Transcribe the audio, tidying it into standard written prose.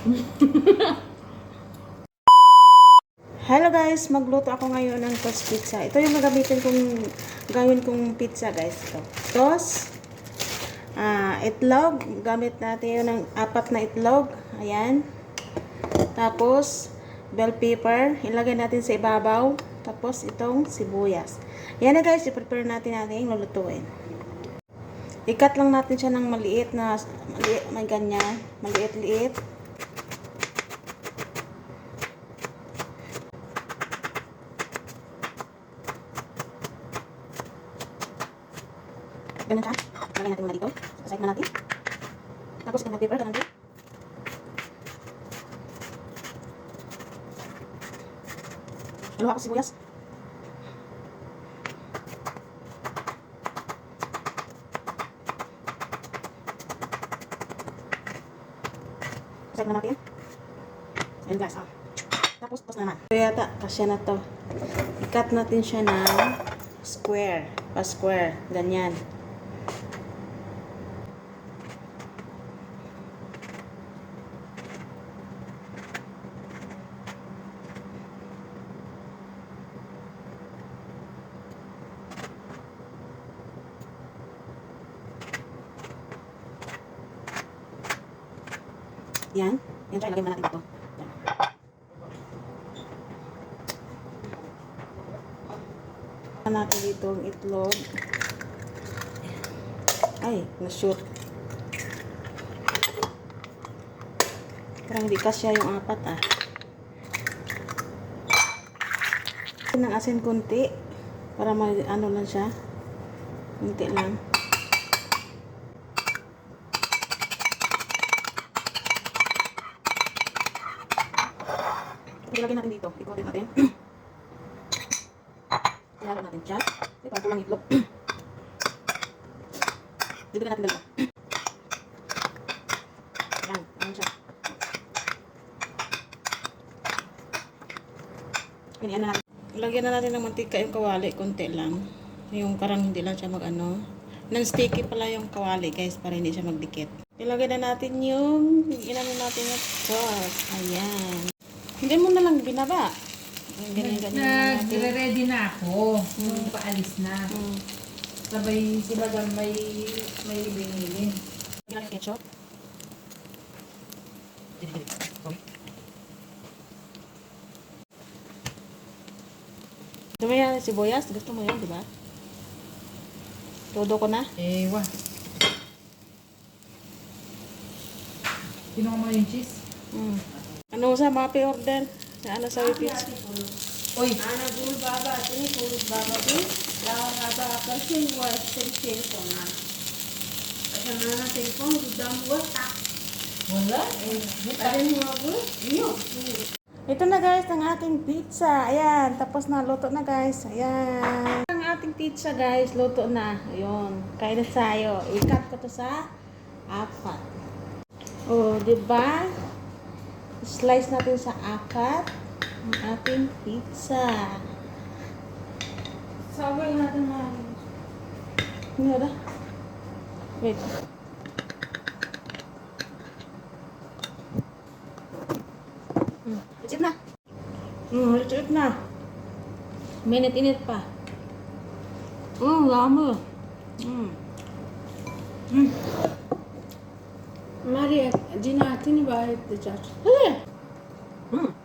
Hello guys, magluto ako ngayon ng toast pizza. Ito yung gagamitin kong gawin kong pizza guys. Ito. Toast, itlog. Gamit natin yun ng 4 na itlog. Ayan. Tapos, bell pepper. Ilagay natin sa ibabaw. Tapos, itong sibuyas. Ayan na guys, i-prepare natin lulutuin. Ikat lang natin siya ng maliit, may ganyan. Maliit-liit. Ganun siya. Lagay natin muna dito. Sasayip na natin. Tapos itong paper, ganun din. Haluha ko sibuyas. Sasayip na natin. Ayan guys, Tapos, naman. So yata, kasya na to. I-cut natin siya ng square. Pa-square. Ganyan. Yan. Yan siya. Ilagay mo natin ito. Yan. Natin dito ang itlog. Ay, na-shoot. Parang di kasya yung 4 ng asin kunti. Para ano lang siya. Kunti lang. Ilagay natin dito. Ikutin natin. Ilagay natin siya. Ito, kulang itlog. Dito natin dalawa. Ayan. Ayan siya. Ganyan na natin. Ilagyan na natin ng mantika yung kawali. Kunti lang. Yung parang hindi lang siya mag-ano. Non-sticky pala yung kawali guys. Para hindi siya magdikit. Ilagay na natin yung inano natin yung sauce. Ayan. Hindi mo na lang binaba. Ganyan-ganyan natin. Nagre-ready na ako. Yung paalis na. Sabay sila dyan may binilin. Lagyan natin ketchup. Gusto mo yan, sibuyas? Gusto mo yan, di ba? Todo ko na. Ewa. Kinuha mo yung cheese? Ano sa mga pe-order? Sa ano sa pizza? Uy! Ana gul baba tini purus baba bi lawan aba person was telepon na. Kasi nana telepon gudang buat tak. Wala? Ada ni mabu? Iyo. Ito na guys, ang ating pizza. Ayan, tapos na. Luto na guys. Ayan. Ang ating pizza guys, luto na. Ayun, kain na tayo. I-cut ko to sa 4. Oh, diba? Slice natin sa 4 ang ating pizza. Sabay natin na. Ano ba? Wait. It's it na. It's it na. Minute-init pa. Lama. Maria, jina tini bahit de chat. Hali. Mama.